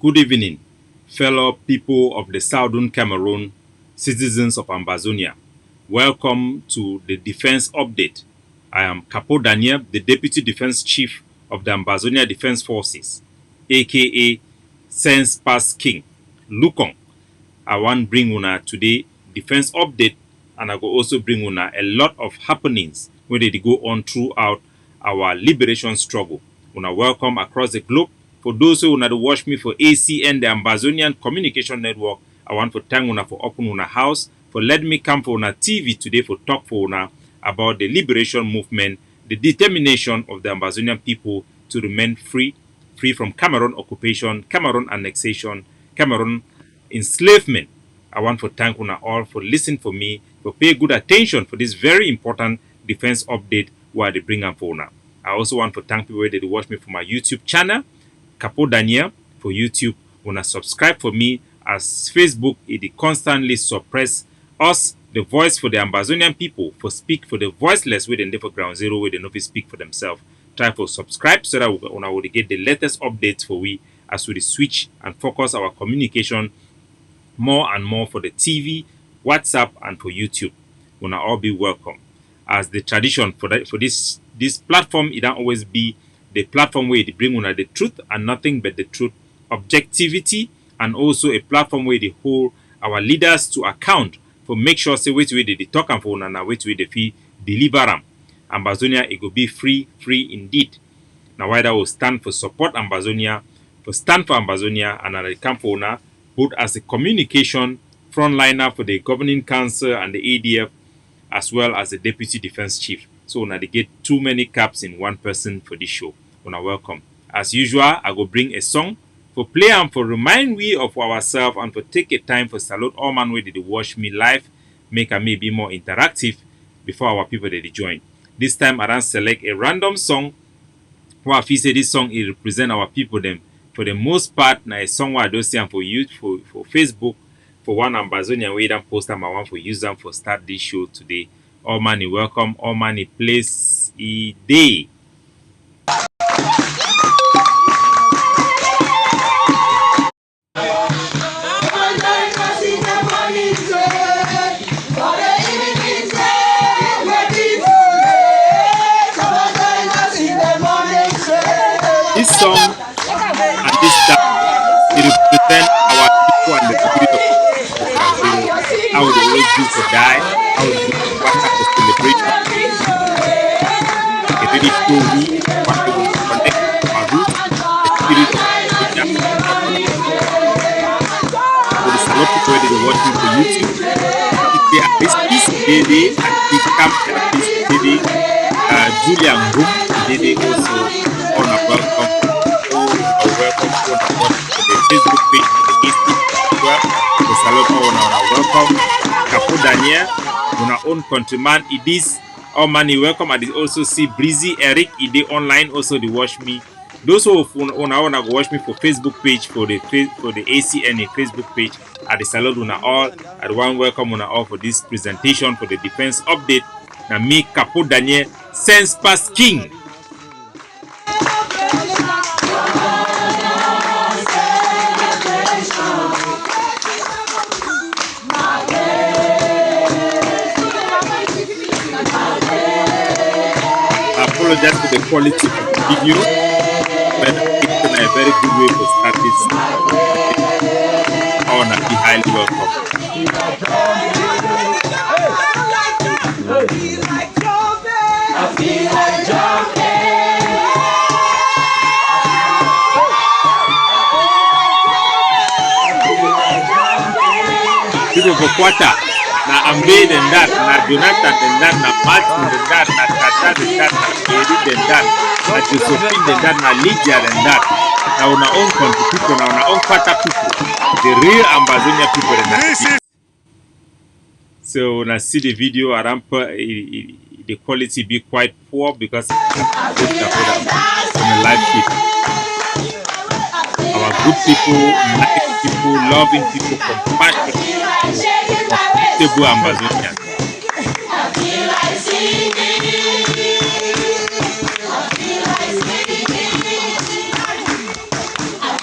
Good evening, fellow people of the Southern Cameroon, citizens of Ambazonia. Welcome to the Defense Update. I am Capo Daniel, the Deputy Defense Chief of the Ambazonia Defense Forces, aka Sense Pass King. Lukong. I want bring una today Defense Update, and I will also bring una a lot of happenings where they go on throughout our liberation struggle. Una welcome across the globe. For those who want to watch me for ACN, the Ambazonian Communication Network, I want to thank una for open una house, for letting me come for una TV today for talk for una about the liberation movement, the determination of the Ambazonian people to remain free from Cameroon occupation, Cameroon annexation, Cameroon enslavement. I want to thank una all for listening for me, for pay good attention for this very important defense update where they bring up for una. I also want to thank people that watch me for my YouTube channel, Capo Daniel for YouTube. Wanna subscribe for me as Facebook it constantly suppress us, the voice for the Ambazonian people, for speak for the voiceless with the for ground zero where they no speak for themselves. Try for subscribe so that we will get the latest updates for we as we switch and focus our communication more and more for the TV, WhatsApp, and for YouTube. Wanna all be welcome. As the tradition for this platform, it don't always be the platform where they bring una the truth and nothing but the truth, objectivity, and also a platform where they hold our leaders to account for make sure say which way they talk and for una and which way they feel deliver them. Ambazonia it will be free indeed. Now why that will stand for support Ambazonia, for stand for Ambazonia, and I come for una both as a communication frontliner for the governing council and the ADF, as well as the deputy defense chief. So now they get too many caps in one person for this show. Una welcome. As usual, I go bring a song for play and for remind we of ourselves and for take a time for salute all man where they watch me live, make a maybe more interactive before our people they join. This time I don't select a random song. What if you say this song it represent our people them for the most part. Now a song where I don't see them for you for Facebook for one Ambazonia we don't post them. I want to use them for start this show today. All money welcome, all money place a day. This song and this dance it represent our people and the spirit of how they always do for die, how they do for what type of celebration. It really show me what they will connect our roots, the spirit of Kenya. So there's a lot of people that are watching for YouTube. If they are this Dede and this camp and this Dede, Julia Ngum, Dede also on a welcome. Welcome to the Facebook page for the AC as well. There's a lot on our welcome. Capo Daniel, on our own countryman, it is all money welcome. And also see Breezy Eric, it is online also they watch me. Those who wanna watch me for Facebook page for the ACN Facebook page at the salon on all at one welcome on all for this presentation for the defense update. Now me Capo Daniel Sense Pass King. Apologize for the quality of the video, but it's a very good way to start this. I want to be highly welcome. People for quarter. Na Ambe than that, na Jonathan than that, na Martin than that, na Tata than that, na Eric than that, na Josephine than that, na Lydia than that. Now on our own country people, now on our own quarter people, the real Ambazonia people than that. So when I see the video, the quality be quite poor because it's on a live feed. Our good people, nice people, loving people, compassionate. Comfortable Ambazonian. I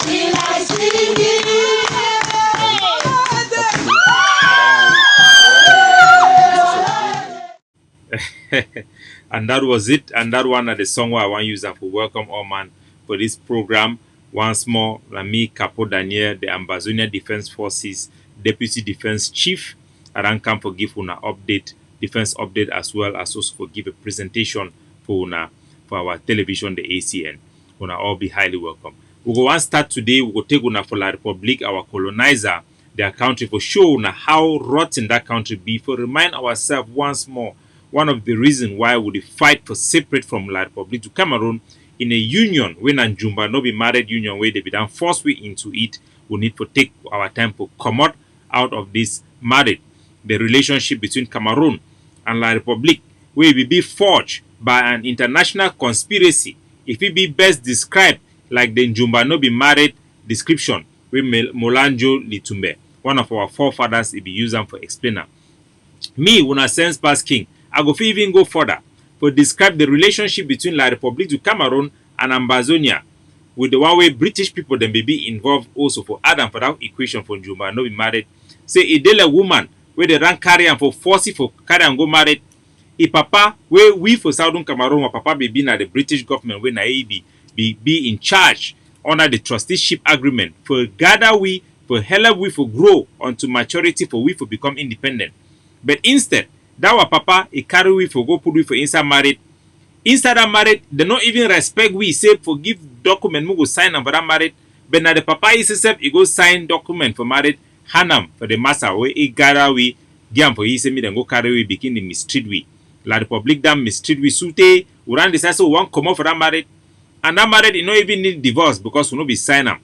feel like And that was it. And that one are the song where I want to use for welcome all man for this program. Once more, me, Capo Daniel, the Ambazonia Defense Forces Deputy Defense Chief. I don't come for give una update, defense update, as well as also for give a presentation for our television, the ACN. Una all be highly welcome. We go one start today. We go take una for La Republic, our colonizer, their country, for show una how rotten that country be. For remind ourselves once more, one of the reasons why we fight for separate from La Republic to Cameroon in a union when Njumba no be married union where they be done force we into it. We need to take our time to come out of this marriage. The relationship between Cameroon and La Republic will be forged by an international conspiracy. If it be best described like the Njumba no be married description with Molanjo Litumbe, one of our forefathers, it be used for explainer. Me, when I sense past king, I go even go further to describe the relationship between La Republic du Cameroon and Ambazonia, with the one way British people then be involved also for Adam for that equation for Njumba no be married. Say a daily woman where they run carry and for force for carry and go married. A papa where we for Southern Cameroon or papa be at the British government when I be in charge under the trusteeship agreement for gather we for help we for grow unto maturity for we for become independent. But instead, that our papa a carry we for go put we for inside married. Inside that married, they not even respect we say for give document we go sign and for that married. But now the papa is himself he go sign document for married. Hanam for the master where he gather we give for he say me then go carry we begin the mistreat we. La Republic dam mistreat we sute. We ran decide so one come out for that married. And that married you no even need divorce because we no be sign am.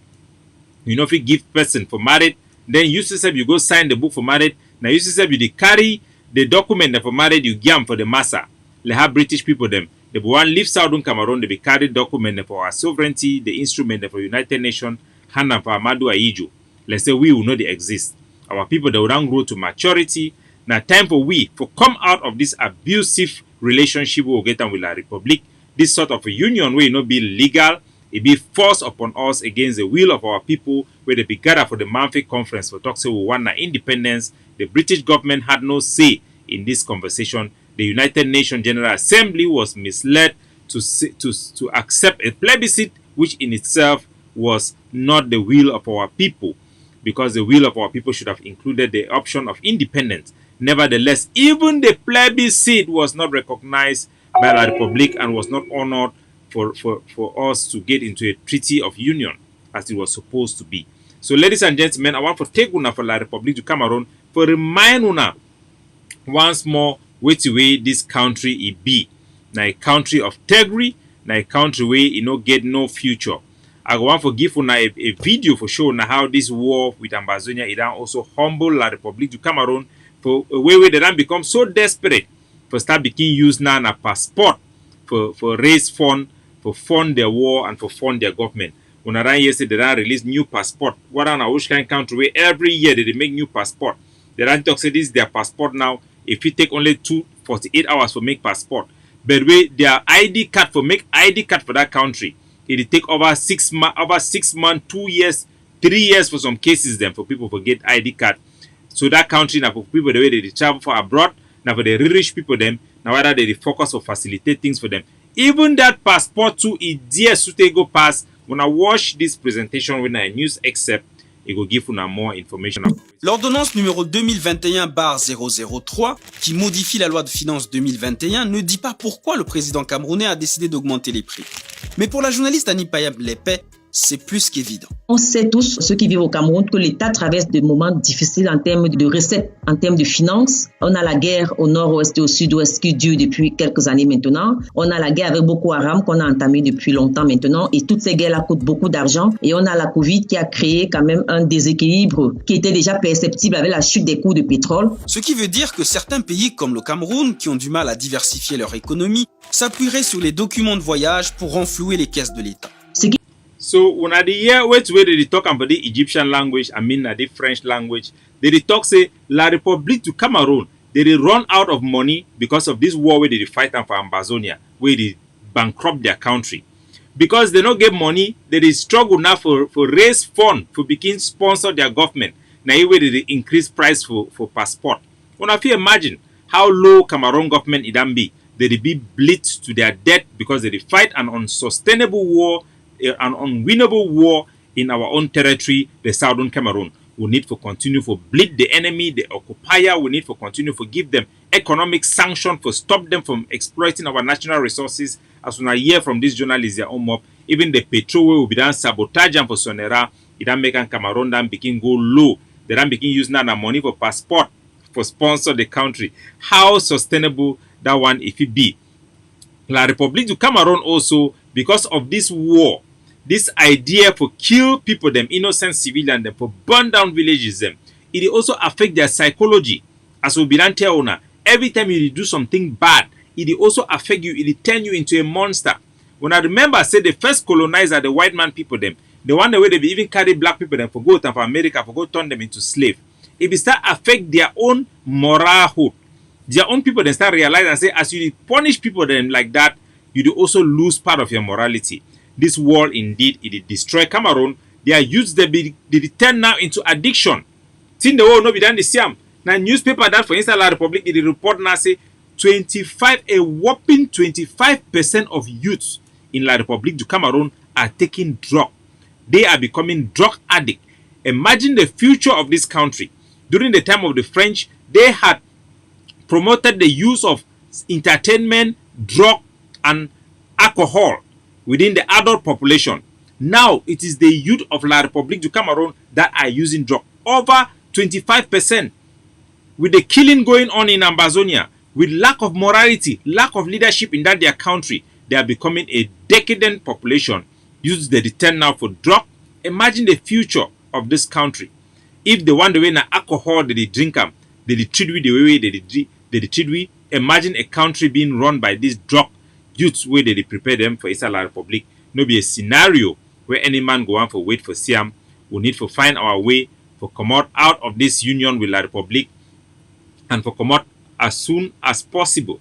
You know if you give person for married, then you yourself you go sign the book for married. Now you yourself you carry the document for married you give for the master. They have British people them. The one leave Southern Cameroon they be carry document for our sovereignty, the instrument for United Nations, Hanam for Amadou Ayijo. Let's say we will know they exist. Our people they will not grow to maturity. Now time for we to come out of this abusive relationship we will get on with La Republic. This sort of a union will not be legal. It be forced upon us against the will of our people where they be gathered for the Manfred conference for talk say we want our independence. The British government had no say in this conversation. The United Nations General Assembly was misled to accept a plebiscite which in itself was not the will of our people, because the will of our people should have included the option of independence. Nevertheless, even the plebiscite was not recognized by La Republic and was not honored for us to get into a treaty of union as it was supposed to be. So, ladies and gentlemen, I want to take una for La Republic du Cameroon for remind una once more which way this country it be. Now a country of integrity, now a country where it no get no future. I want to give una a video for showing how this war with Ambazonia it also humble La Republic du Cameroon for a way where they don't become so desperate for start becoming used now a passport for raise fund, for fund their war and for fund their government. When around yesterday they don't release new passport. What on a which kind of country where every year they make new passport. They don't talk say this is their passport now. If you take only 48 hours for make passport, but with their ID card for make ID card for that country, it take over 6 months, 2 years, 3 years for some cases. Then for people to get ID card, so that country now for people the way they travel for abroad, now for the rich people them now whether they focus or facilitate things for them. Even that passport too, it dear to go pass. When I watch this presentation when I news except. Il will give you more information. L'ordonnance numéro 2021/003, qui modifie la loi de finances 2021, ne dit pas pourquoi le président camerounais a décidé d'augmenter les prix. Mais pour la journaliste Annie Payab-Lépée, c'est plus qu'évident. On sait tous, ceux qui vivent au Cameroun, que l'État traverse des moments difficiles en termes de recettes, en termes de finances. On a la guerre au nord-ouest et au sud-ouest qui dure depuis quelques années maintenant. On a la guerre avec Boko Haram qu'on a entamée depuis longtemps maintenant. Et toutes ces guerres-là coûtent beaucoup d'argent. Et on a la Covid qui a créé quand même un déséquilibre qui était déjà perceptible avec la chute des cours de pétrole. Ce qui veut dire que certains pays comme le Cameroun, qui ont du mal à diversifier leur économie, s'appuieraient sur les documents de voyage pour renflouer les caisses de l'État. So when I hear where they talk about the Egyptian language, I mean the French language, they talk say La Republique du Cameroon, they run out of money because of this war where they fight for Ambazonia, where they bankrupt their country. Because they don't get money, they struggle now for raise fund for begin sponsor their government. Now where they increase price for passport. When I feel imagine how low Cameroon government it can be. they be bleed to their death because they fight an unsustainable war, an unwinnable war in our own territory, the Southern Cameroon. We need to continue to bleed the enemy, the occupier. We need to continue to give them economic sanction to stop them from exploiting our national resources. As we hear from this journalist, their own mob, even the petrol will be done sabotage and for Sonera, it don't make Cameroon then begin go low. They don't begin using that money for passport for sponsor the country. How sustainable that one if it be? La République du Cameroon also, because of this war, this idea for kill people, them innocent civilians, them for burn down villages, them, it also affect their psychology. As we be tell now, every time you do something bad, it also affect you, it turn you into a monster. When I remember, I said the first colonizer, the white man people, them, the one the way they be even carry black people, them for go to America, for go turn them into slave. It be start affect their own moralhood. Their own people then start realize and say, as you punish people then like that, you do also lose part of your morality. This war indeed, it destroy Cameroon. Their youths they turn now into addiction. Think the war no be done the same. Now newspaper that for instance La Republic it report now say a whopping 25% of youths in La Republique du Cameroon are taking drug. They are becoming drug addict. Imagine the future of this country. During the time of the French, they had promoted the use of entertainment, drug, and alcohol within the adult population. Now, it is the youth of La République du Cameroon that are using drug. Over 25%. With the killing going on in Ambazonia, with lack of morality, lack of leadership in that their country, they are becoming a decadent population. Use the return now for drug. Imagine the future of this country. If the one the way na alcohol they drink them, they treat we the way they treat we. Imagine a country being run by these drug youths where they prepare them for Issa La Republic. No be a scenario where any man go on for wait for Siam. We need to find our way for come out of this union with La Republic and for come out as soon as possible.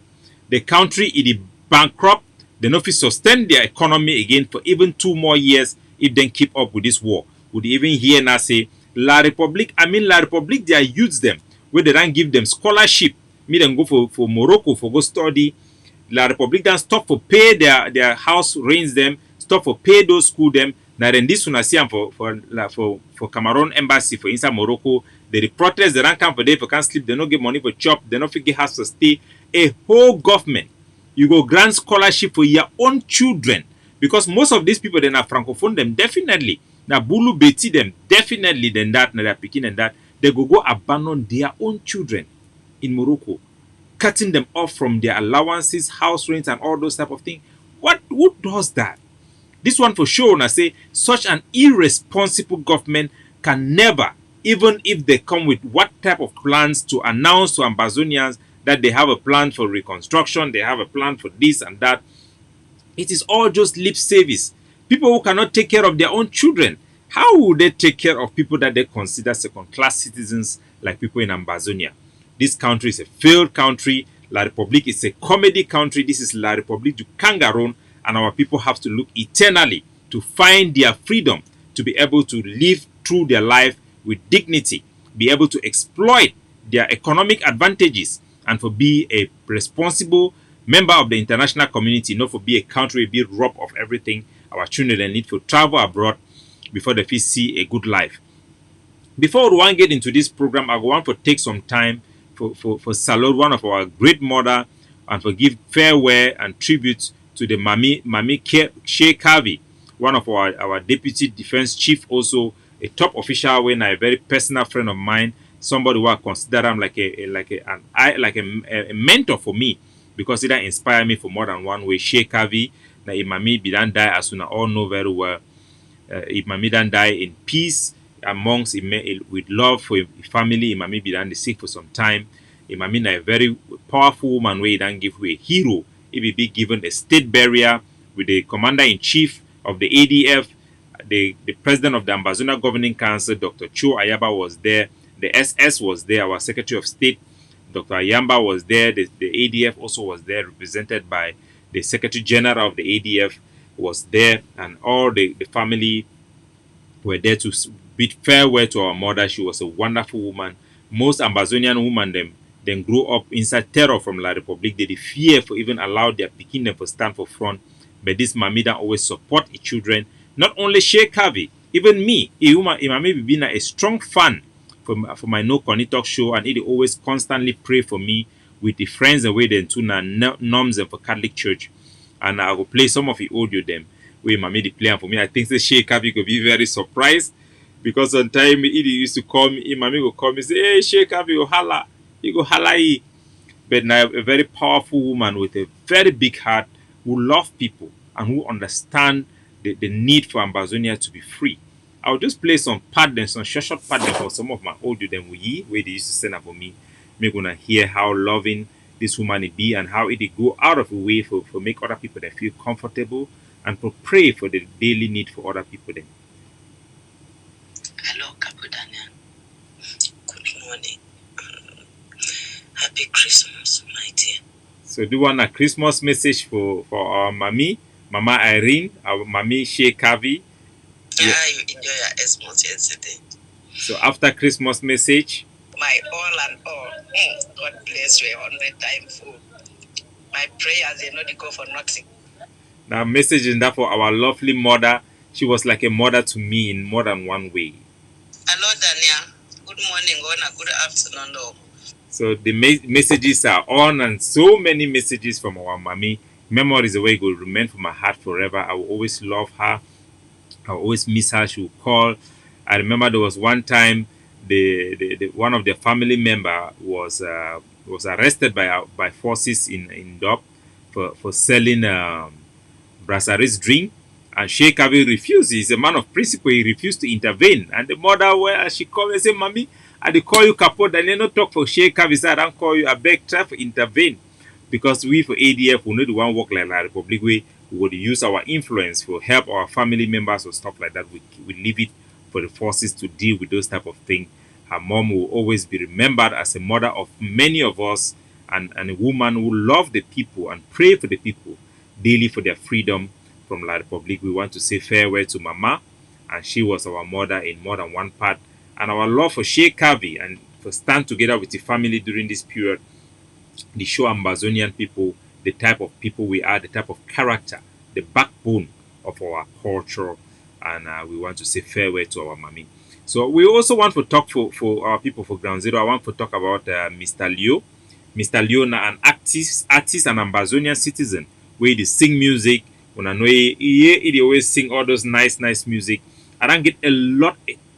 The country is bankrupt. They no fit sustain their economy again for even 2 more years if they keep up with this war. Would even hear now say La Republic, they youths them where they don't give them scholarship. Me them go for Morocco for go study. La Republic then stop for pay their house rents them, stop for pay those school them. Now then this one I see for Cameroon embassy for inside Morocco. They protest, they don't come for day for can't sleep, they don't get money for chop, they don't get house to stay. A whole government, you go grant scholarship for your own children. Because most of these people then are francophone them definitely. Now Bulu Beti them definitely then that now they're picking and that they go abandon their own children in Morocco, cutting them off from their allowances, house rents, and all those type of things. Who does that? This one for sure, and I say such an irresponsible government can never, even if they come with what type of plans to announce to Ambazonians that they have a plan for reconstruction, they have a plan for this and that. It is all just lip service. People who cannot take care of their own children, how would they take care of people that they consider second-class citizens like people in Ambazonia? This country is a failed country. La Republique is a comedy country. This is La République du Cameroon, and our people have to look eternally to find their freedom, to be able to live through their life with dignity, be able to exploit their economic advantages, and for be a responsible member of the international community, not for be a country be robbed of everything. Our children need to travel abroad before they see a good life. Before we want to get into this program, I want to take some time for salute one of our great mother and for give farewell and tribute to the Mami Shea Kavi, one of our deputy defense chief, also a top official and a very personal friend of mine, somebody who I consider him like a mentor for me, because he inspired me for more than one way. Shea Kavi, na Imami Bidan die, as we all know very well. Imami Dan die in peace amongst with love for his family. Imami Bidan is sick for some time. Imami na a very powerful woman where he dan give a hero. He will be given a state burial with the commander-in-chief of the ADF, the president of the Ambazonia Governing Council, Dr. Cho Ayaba was there. The SS was there. Our Secretary of State, Dr. Ayamba, was there. The ADF also was there, represented by the Secretary General of the ADF was there, and all the family were there to bid farewell to our mother. She was a wonderful woman. Most Ambazonian women them then grow up inside terror from La Republic. They fear for even allow their pikin them to stand for front. But this mommy don't always support its children. Not only Sheikh Kavi, even me, may be a strong fan for my No Connie Talk show, and it always constantly pray for me with the friends and way then to norms and for Catholic Church. And I will play some of the audio them where mommy the play for me. I think the Sheikh Kavi could be very surprised because sometimes he used to call me, mommy will call me and say, hey Sheikh Kavi, you holla, you go holla. But now a very powerful woman with a very big heart who love people and who understand the need for Ambazonia to be free. I'll just play some pattern, some short pattern for some of my audio them where they used to send up for me. We're gonna hear how loving this woman be and how it go out of the way for make other people that feel comfortable and for pray for the daily need for other people then. Hello, Capo Daniel. Good morning. Happy Christmas, my dear. So do want a Christmas message for our mommy, Mama Irene, our mommy Sheikh Kavi. Yeah, you enjoy your Xmas yesterday. So after Christmas message, my all and all, God bless you 100 times full. My prayers, they not go for nothing. Now message is that for our lovely mother. She was like a mother to me in more than one way. Hello, Daniel. Good morning, or good afternoon. No. So the messages are on, and so many messages from our mommy. Memories away will remain for my heart forever. I will always love her. I will always miss her. She would call. I remember there was one time the one of their family member was arrested by forces in Dop for selling Brasseries drink, and Sheikh Kavi refused. He's a man of principle. He refused to intervene, and the mother, where she called and said, "Mommy, I dey call you Capo Daniel, no talk for Sheikh Kavi. So I don't call you. I beg, try to intervene, because we for ADF we know the one work like La Republic way. We would use our influence to help our family members or stuff like that. We leave it for the forces to deal with those type of things. Her mom will always be remembered as a mother of many of us, and a woman who loved the people and pray for the people daily for their freedom from La Republic. We want to say farewell to Mama, and she was our mother in more than one part. And our love for Sheikh Kavi and for stand together with the family during this period, the show Ambazonian people, the type of people we are, the type of character, the backbone of our culture, and we want to say farewell to our mommy. So we also want to talk for our people for Ground Zero. I want to talk about Mr. Leo. Mr. Leo, an artist and Ambazonian citizen, where they sing music. When I know he always sing all those nice music. I don't get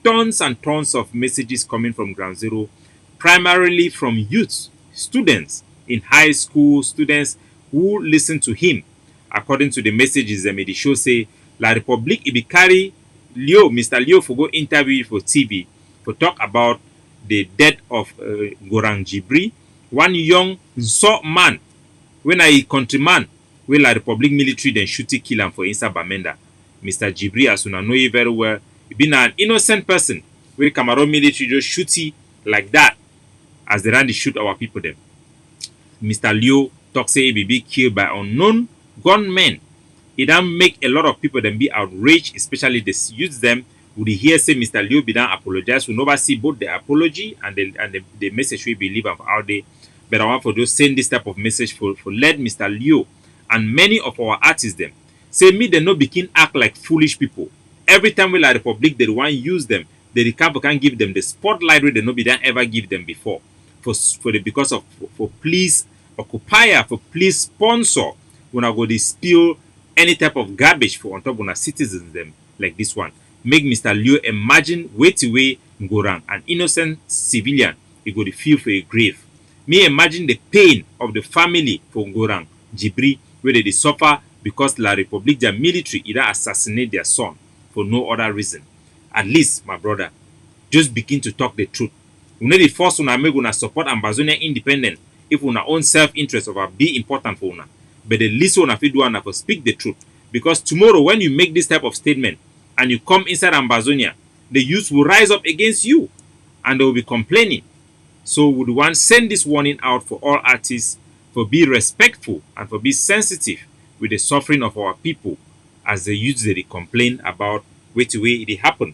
tons and tons of messages coming from Ground Zero, primarily from youths, students in high school, students who listen to him. According to the messages that made the show say, La Republique, he be carry Leo, Mr. Leo, for go interview for TV, for talk about the death of Gorang Jibri, one young Nso man, when a countryman, where La Republique military then shoot kill him for Insa Bamenda. Mr. Jibri, as you know you very well, he been an innocent person, where Cameroon military just shoot like that, as they ran to shoot our people them. Mr. Leo talk say he be killed by unknown gunmen. It don't make a lot of people then be outraged, especially the youth them. Would hear say Mr. Leo be done apologize? We never see both the apology and the message we believe of out there. But I want for those send this type of message for let Mr. Leo and many of our artists them say me they no begin act like foolish people. Every time we La Republic they want use them, the camp can give them the spotlight where they no be done ever give them before. Because of please occupier, for please sponsor when I go to spill any type of garbage for on top of our citizens them like this one. Make Mr. Leo imagine wait away Ngorang, an innocent civilian, he go to feel for a grave. Me imagine the pain of the family for Ngorang Jibri, where they suffer because La Republique, their military, either assassinate their son for no other reason. At least, my brother, just begin to talk the truth. We know the first one make una support Ambazonia independent if una own self-interest of be important for una. But the least one if you do una for speak the truth. Because tomorrow when you make this type of statement and you come inside Ambazonia, the youth will rise up against you and they will be complaining. So we want to send this warning out for all artists for be respectful and for be sensitive with the suffering of our people as the youth they complain about which way it happen.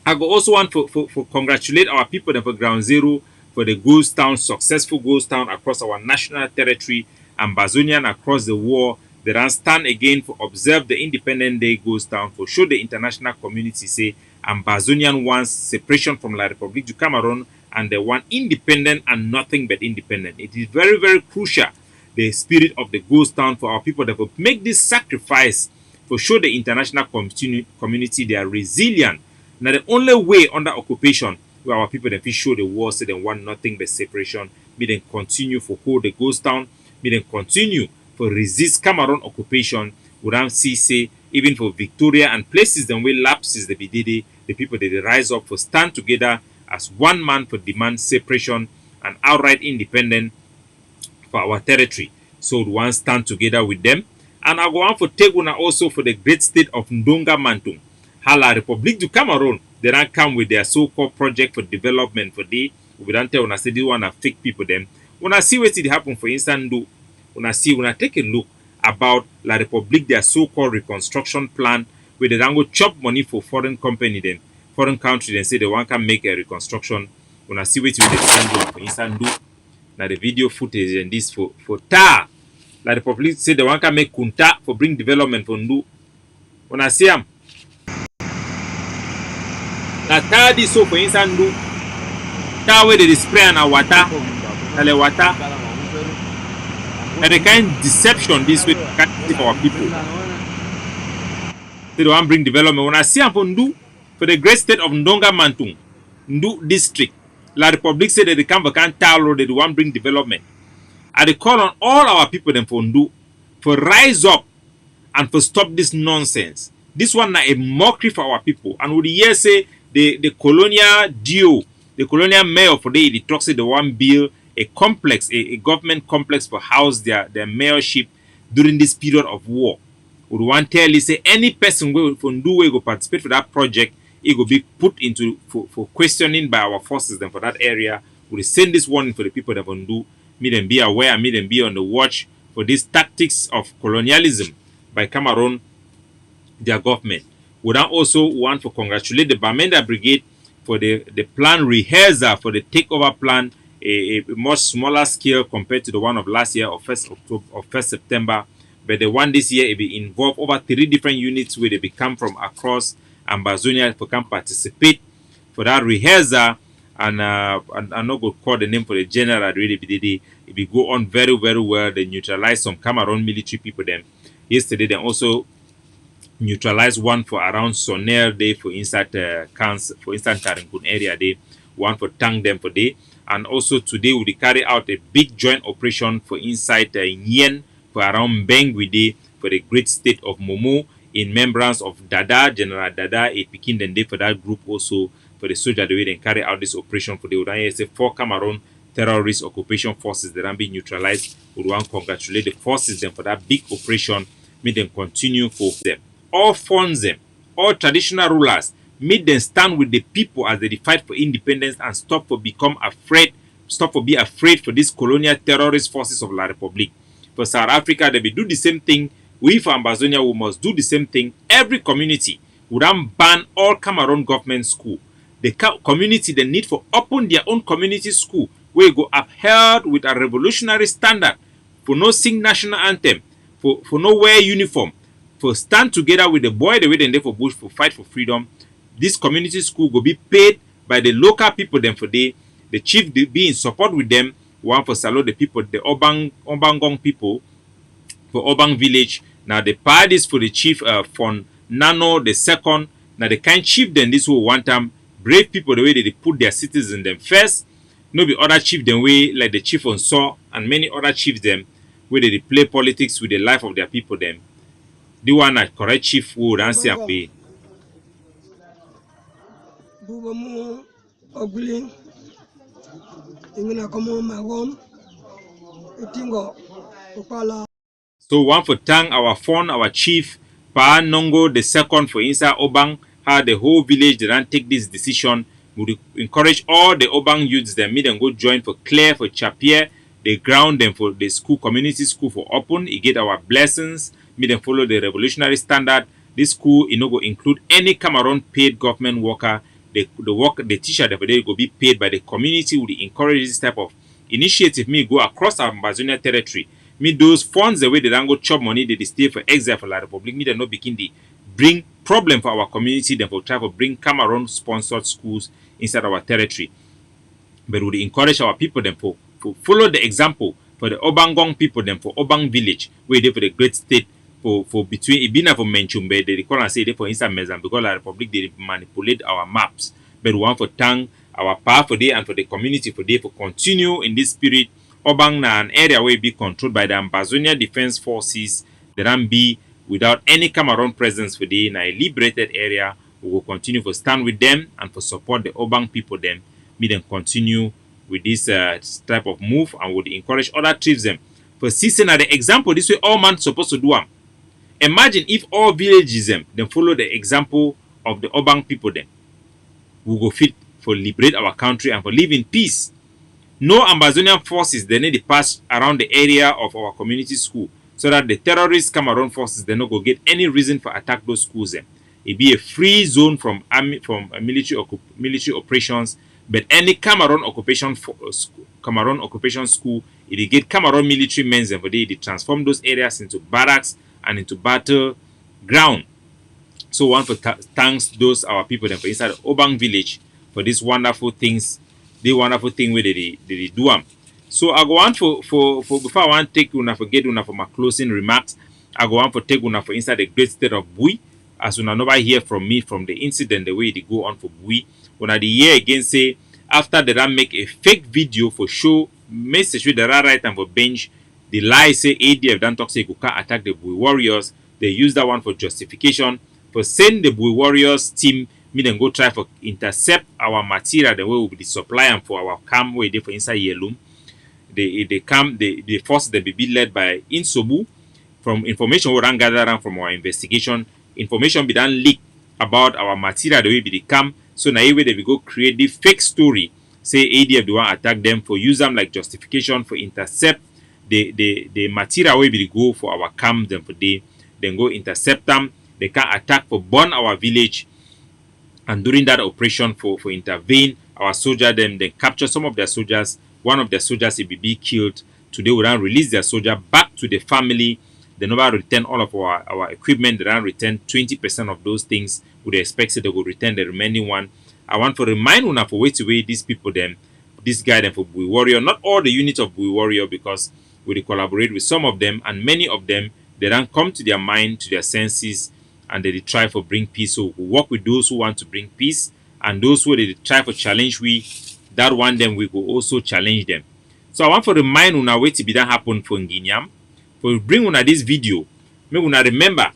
I go also want for congratulate our people for Ground Zero for the ghost town, successful ghost town across our national territory, Ambazonian across the war. They don't stand again for observe the Independent Day ghost town, for show the international community say Ambazonian wants separation from La République du Cameroon and they want independent and nothing but independent. It is very, very crucial, the spirit of the ghost town, for our people that will make this sacrifice for show the international community they are resilient. Now the only way under occupation where our people then show the war say they want nothing but separation, me then continue for hold the ghost town, me then continue for resist Cameroon occupation without say even for Victoria and places then where lapses the BDD, the people they rise up for stand together as one man for demand separation and outright independence for our territory. So we want stand together with them. And I go on for take one also for the great state of Ndonga Mantung. How La République du Cameroon, they don't come with their so-called project for development for the, we don't tell when I say this one are fake people them. When I see what it happen for instance do, when I take a look about La République, their so-called reconstruction plan, where they don't go chop money for foreign company then, foreign country then say they want to make a reconstruction. When I see what they do for instance do, now the video footage and this for tar. La République say they want to make kunta for bring development for Ndu. When I see them, na tar this so for instance Ndu, tar where they spray on our water, and the water, and the kind of deception this way for our people. They want to bring development. When I see them for Ndu, for the great state of Ndonga Mantung, Ndu district, La République say that they come for tar road, they want to bring development. I call on all our people them for Ndu for rise up and for stop this nonsense. This one na a mockery for our people. And would hear say the colonial DO, the colonial mayor for the talk say they want build a complex, a government complex for house their mayorship during this period of war. Would want tell you say any person will for Ndu will go participate for that project, it will be put into for questioning by our forces then for that area. We send this warning for the people that will Ndu. Me them be aware, me them be on the watch for these tactics of colonialism by Cameroon, their government. We then also want to congratulate the Bamenda Brigade for the plan rehearsal for the takeover plan, a much smaller scale compared to the one of last year of 1st October or 1st September. But the one this year it will involve over 3 different units where they come from across Ambazonia to come participate for that rehearsal. And I'm not going to call the name for the general really BDD. It will go on very, very well. They neutralize some Cameroon military people then. Yesterday they also neutralized one for around Sonel Day for inside for instance Tarinkun area day, one for Tang them for day. And also today we carry out a big joint operation for inside Yen for around Bengwi Day for the great state of Momo in remembrance of Dada, General Dada, a Pekin then day for that group also. For the soldier the way they carry out this operation for the Udanya say 4 Cameroon terrorist occupation forces that are being neutralized. We want to congratulate the forces them for that big operation. Make them continue for them. All funds them, all traditional rulers, make them stand with the people as they fight for independence and stop for become afraid, stop for be afraid for these colonial terrorist forces of La République. For South Africa, they will do the same thing. We for Ambazonia, we must do the same thing. Every community would ban all Cameroon government school. The community they need for open their own community school where go upheld with a revolutionary standard for no sing national anthem, for no wear uniform, for stand together with the boy the way they for bush for fight for freedom. This community school will be paid by the local people then for the chief be in support with them. One for salute the people, the Obangong people for Obang village. Now the parties for the chief from Nano the second. Now the kind chief then this will one time brave people the way they put their citizens them first. No be other chief them way like the chief on Saw and many other chiefs them where they play politics with the life of their people them. The one that correct chief would answer and pay. So one for thank our phone, our chief, Pa Nongo the second for inside Obang, how the whole village they don't take this decision. We encourage all the Obang youths them meet and go join for Claire, for Chapier, they ground them for the school, community school for open. It get our blessings, meet them follow the revolutionary standard. This school, go include any Cameroon paid government worker. the teacher that they go be paid by the community would encourage this type of initiative. Me go across our Ambazonia territory. Me those funds the way they don't go chop money they stay for exile for La Republic. Me they not begin the bring problem for our community. Then for try to bring Cameroon sponsored schools inside our territory. But we encourage our people then for follow the example for the Obangong people then for Obang village where they for the great state for between Ibina for Menchumbe they call and say they for inside Mezam because La Republic they manipulate our maps. But we want for thank our power for they and for the community for they for continue in this spirit. Obang na an area where be controlled by the Ambazonia Defense Forces that can be without any Cameroon presence for they in a liberated area. We will continue to stand with them and for support the Obang people them. Me then continue with this type of move and would encourage other tribes them for season at the example this way all man supposed to do them. Imagine if all villages them then follow the example of the Obang people then. We go fit for liberate our country and for live in peace. No Ambazonian forces they need to pass around the area of our community school so that the terrorist Cameroon forces they not go get any reason for attack those schools them. It be a free zone from army military operations. But any Cameroon occupation school, it get Cameroon military men and for they transform those areas into barracks and into battle ground. So one for thanks those our people then for inside the Obang village for these wonderful things, the wonderful thing where they do them. So I go on for before I want to take una forget una for my closing remarks. I go on for take una for inside the great state of Bui. As una nobody hear from me from the incident the way they go on for Bui. When I the year again say after they don't make a fake video for show message with the right and for bench the lie say ADF don't talk say go can attack the Bui warriors. They use that one for justification for send the Bui warriors team me then go try for intercept our material the way we be the supply and for our camp where they for inside Yellow. The force they be led by Insobu from information we ran gather from our investigation. Information be done leak about our material the way be the camp. So now way they will go create the fake story. Say ADF do want attack them for use them like justification for intercept the material way we go for our camp them for they then go intercept them. They can attack for burn our village. And during that operation for intervene, our soldier them then capture some of their soldiers. One of their soldiers will be killed. Today we then release their soldier back to the family. They never return all of our equipment. They then return 20% of those things. We expect they will return the remaining one. I want to remind una for wait away these people them, this guy them for Bui Warrior. Not all the units of Bui Warrior because we collaborate with some of them and many of them they don't come to their mind, to their senses, and they try for bring peace. So we work with those who want to bring peace and those who they try for challenge that one them we will also challenge them. So I want to remind una wait to be that happen for Nginyam. For bring una this video, make una remember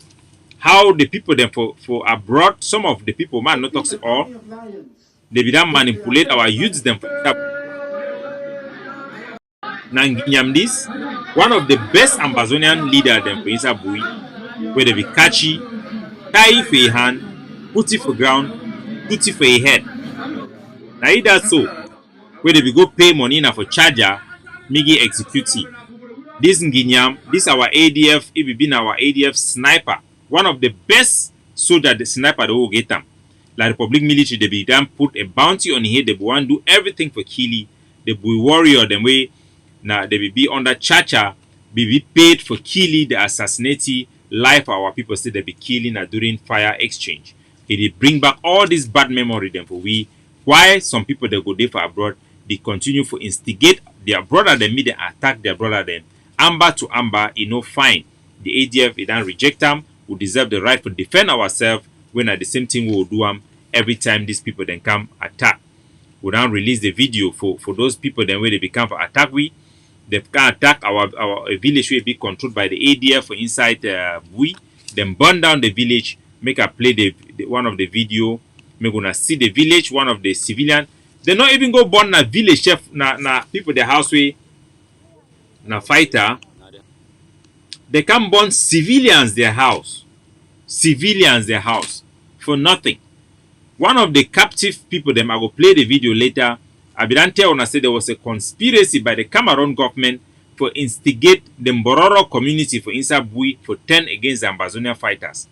how the people then for abroad, some of the people man not talk all they be done manipulate our youths them for Nginyam this one of the best Ambazonian leader them for inside Bui where they be catchy, tie for a hand, put it for ground, put it for a head. Now it does so where they be go pay money now for charger, migi execute it. This Nginyam, this our ADF, it will be our ADF sniper. One of the best soldier, the sniper that will get them. La Republic military, they be done put a bounty on here. They want do everything for killing. The Bui warrior, the way now they will be under Chacha, be paid for killing the assassinating life our people say they be killing during fire exchange. It bring back all this bad memory them for we. Why some people they go there for abroad, they continue for instigate their brother them, they attack their brother them. Amber to amber, fine. The ADF, it don't reject them. We deserve the right to defend ourselves when at the same thing we will do them every time these people then come attack. We don't release the video for those people then where they become for attack they can attack our village will be controlled by the ADF for inside Bui. Then burn down the village, make a play the one of the video, make gonna see the village, one of the civilian. They not even go burn na village chef na people the house way na fighter. They can burn civilians their house for nothing. One of the captive people them I go play the video later. I be done tell una say there was a conspiracy by the Cameroon government for instigate the Mbororo community for inside Bui for 10 against the Ambazonia fighters.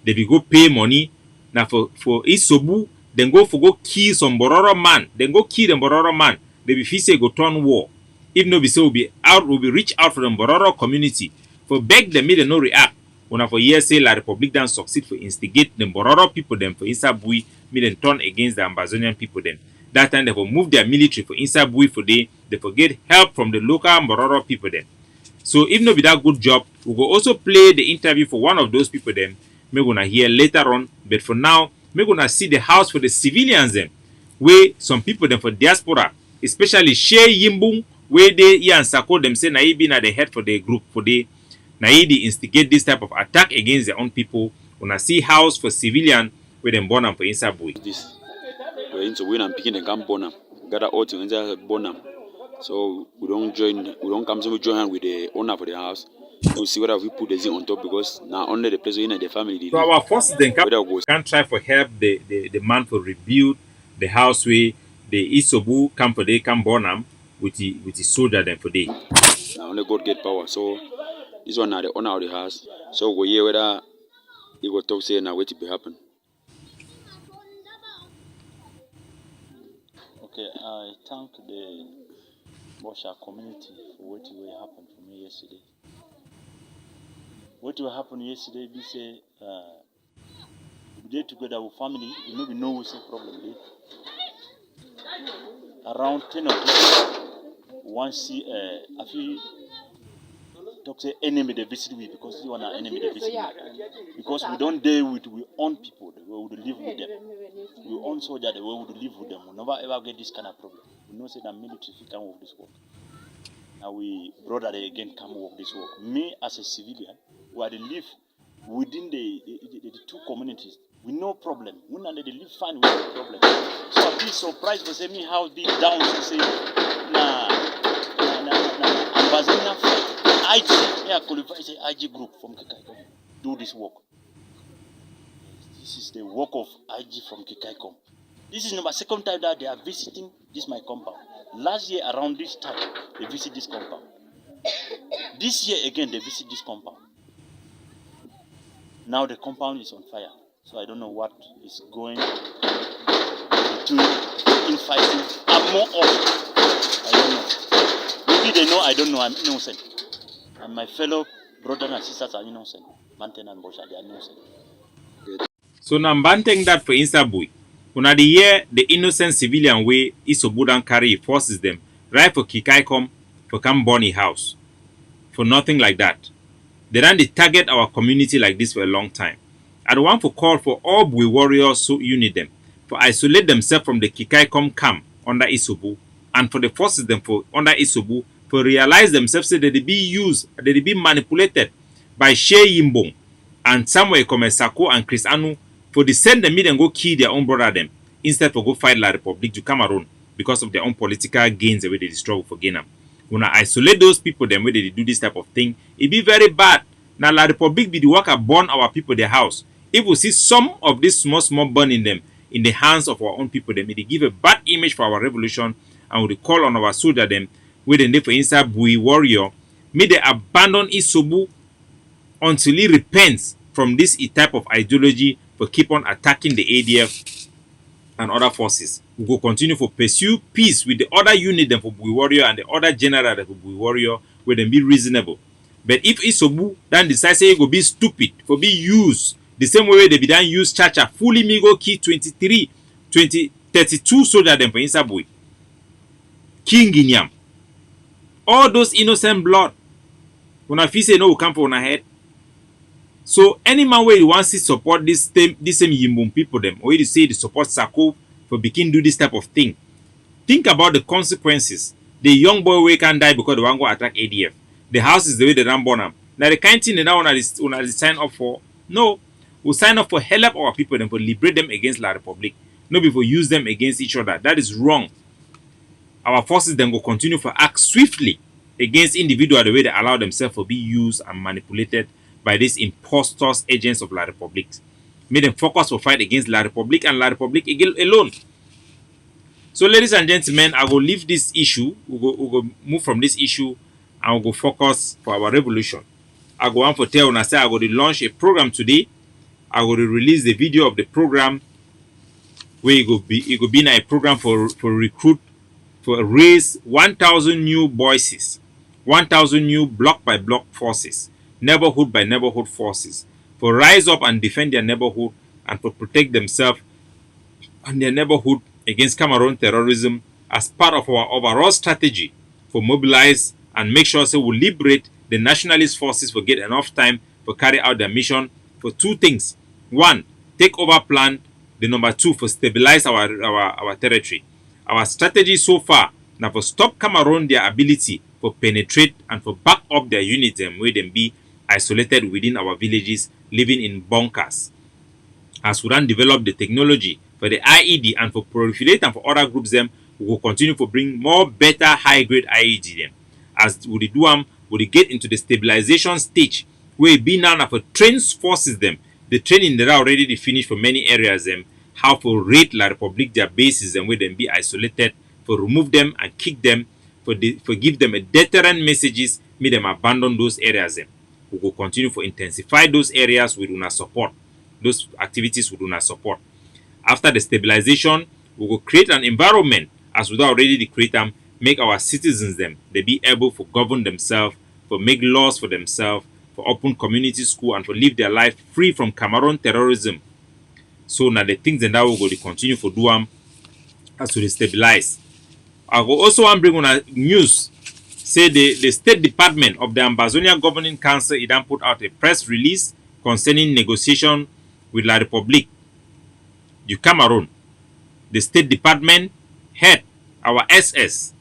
They be go pay money now for Isobu then go for go kill some Bororo man, then go kill them Bororo man. They be say go turn war. If no be so, will be reach out for the Bororo community for beg them, me they no react. When for years say La Republic dan succeed for instigate the Bororo people them for inside Bui, me then turn against the Ambazonian people them. That time they will move their military for inside Bui for they forget help from the local Bororo people them. So if no be that good job, we will also play the interview for one of those people them. Me gonna hear later on, but for now, me gonna see the house for the civilians them, where some people them for diaspora, especially Shea Yimbung, where they and Sako them say na be na the head for the group for the na instigate this type of attack against their own people. Gonna see house for civilian where them born them for inside Bui. This we're into win and picking the camp born them, gather out to inside born them. So we don't come to join hand with the owner for the house. We'll see whether we put the zinc on top because now only the place in the family. So our forces then can try for help the man for rebuild the house where the Isobu come for they come born them with the soldier then for they. Now only God get power. So this one now the owner of the house. So we hear whether he will talk say now what it be happen. Okay, I thank the Bosha community for what will happen for me yesterday. What will happen yesterday, we say, we did together with family, we know what's the problem. Around 10 o'clock, one see a few talk say enemy they visit with because you want an enemy they visit with. Because we don't deal with we own people, the way we would live with them. We own soldiers, the way we would live with them. We never ever get this kind of problem. We know say that military can work this work. Now we brother they again come work this work. Me as a civilian, where they live within the two communities, with no problem. When they live fine with no problem. So I be surprised to say me how big down to say na Ambazonia IG, yeah, qualified say IG group from Kikaikom do this work. This is the work of IG from Kikaikom. This is number second time that they are visiting this my compound. Last year around this time they visit this compound. This year again they visit this compound. Now the compound is on fire. So I don't know what is going between infighting and more of. I don't know. Maybe they know, I don't know, I'm innocent. And my fellow brothers and sisters are innocent. Banten and Bosha, they are innocent. So now Banteng that for Insabui. Una the year the innocent civilian way Isobudan carry forces them right for Kikaikom for Kamboni house. For nothing like that. They ran the target our community like this for a long time. I don't want to call for all Bui warriors so unite them, for isolate themselves from the Kikaikom camp under Isobu, and for the forces them for under Isobu, for realize themselves that they be used, they be manipulated by Shea Yimbong and Samuel Komesako and Chris Anu for the send them and go kill their own brother them, instead for go fight La Republic to Cameroon because of their own political gains the way they struggle for gain them. When I isolate those people them where they do this type of thing, it be very bad. Now La Republic be the worker burn our people their house. If we see some of this small burning them in the hands of our own people, then it give a bad image for our revolution, and we call on our soldier them with the name for inside Bui warrior, may they abandon Isobu until he repents from this type of ideology for keep on attacking the ADF and other forces. We will continue to pursue peace with the other unit them for Bui warrior and the other general for Bui warrior where them be reasonable. But if Isobu then decide say he go be stupid for be used the same way they be done use Chacha fully migo key 32 soldier them for inside Bui. King Guineam. All those innocent blood. When I feel say no will come for our head. So any man where you want to support this same Yimbum people them, or you say they support Sako for begin do this type of thing. Think about the consequences. The young boy we can die because they want to go attack ADF. The house is the way they run born them. Now the kind of thing they now want to sign up for. No. We'll sign up for help our people them for liberate them against La Republic. No before use them against each other. That is wrong. Our forces then will continue to act swiftly against individuals the way they allow themselves to be used and manipulated by these impostors, agents of La Republic. May them focus for fight against La Republic and La Republic alone. So ladies and gentlemen, I will leave this issue. We'll go move from this issue and we'll go focus for our revolution. I go on for tell and I say I will launch a program today. I will release the video of the program where it go be na a program for raise 1,000 new voices, 1,000 new block by block forces, neighborhood by neighborhood forces, for rise up and defend their neighborhood and for protect themselves and their neighborhood against Cameroon terrorism as part of our overall strategy for mobilize and make sure we liberate the nationalist forces for get enough time for carry out their mission for two things. One, take over plan. The number two, for stabilize our territory. Our strategy so far now for stop Cameroon their ability for penetrate and for back up their units and where them be isolated within our villages living in bunkers. As we don't develop the technology for the IED and for proliferate and for other groups them, we will continue to bring more better high grade IED them. As we do them, we get into the stabilization stage where it be now for trained forces them. The training that are already finished for many areas them, how for raid La Republic their bases and where them be isolated, for remove them and kick them, for give them a deterrent messages, make them abandon those areas them. We will continue to intensify those areas we do not support. Those activities we do not support. After the stabilization, we will create an environment as we already create them, make our citizens them, they be able to govern themselves, for make laws for themselves, for open community school and for live their life free from Cameroon terrorism. So now the things that we go to continue to do them as to stabilize. I will also want bring on a news. Say the State Department of the Ambazonia Governing Council it then put out a press release concerning negotiation with La Republique du Cameroon. The State Department head, our SS,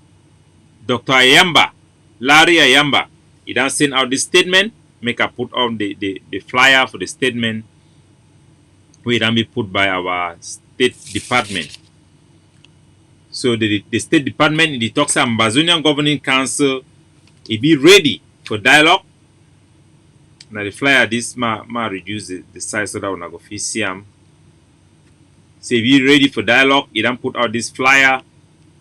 Dr. Ayamba, Larry Ayamba, he then sent out this statement, make a put on the flyer for the statement, where it then be put by our State Department. So the State Department, it talks Ambazonian Governing Council, it be ready for dialogue. Now the flyer, this ma reduce the size so that when I go see them. So if you ready for dialogue, it then put out this flyer.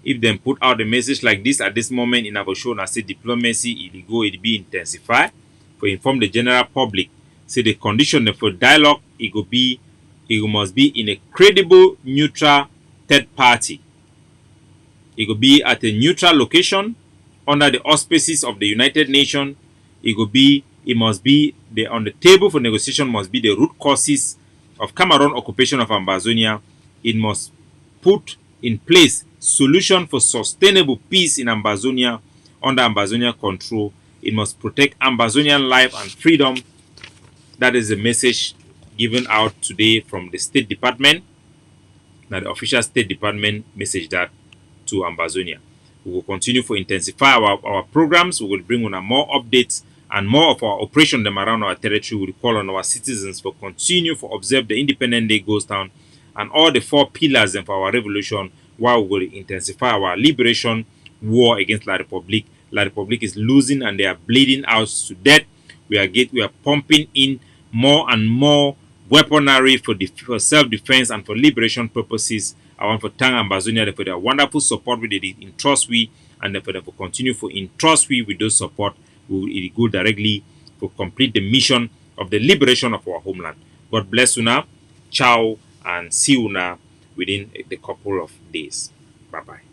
If them put out the message like this at this moment, in our show, I say diplomacy, it be intensified for inform the general public. Say the condition for dialogue, it must be in a credible, neutral third party. It will be at a neutral location under the auspices of the United Nations. It must be on the table for negotiation must be the root causes of Cameroon occupation of Ambazonia. It must put in place solution for sustainable peace in Ambazonia under Ambazonia control. It must protect Ambazonian life and freedom. That is the message given out today from the State Department. Now the official State Department message that to Ambazonia. We will continue to intensify our programs. We will bring on more updates and more of our operation them around our territory. We will call on our citizens for continue to observe the Independent Day goes down and all the four pillars for our revolution, while we will intensify our liberation war against La Republique. La Republique is losing and they are bleeding out to death. We are pumping in more and more weaponry for self-defense and for liberation purposes. I want to thank Ambazonia for their wonderful support with it in trust we, and for them to continue for in trust we with those support. We will go directly to complete the mission of the liberation of our homeland. God bless you now. Ciao and see you now within a couple of days. Bye bye.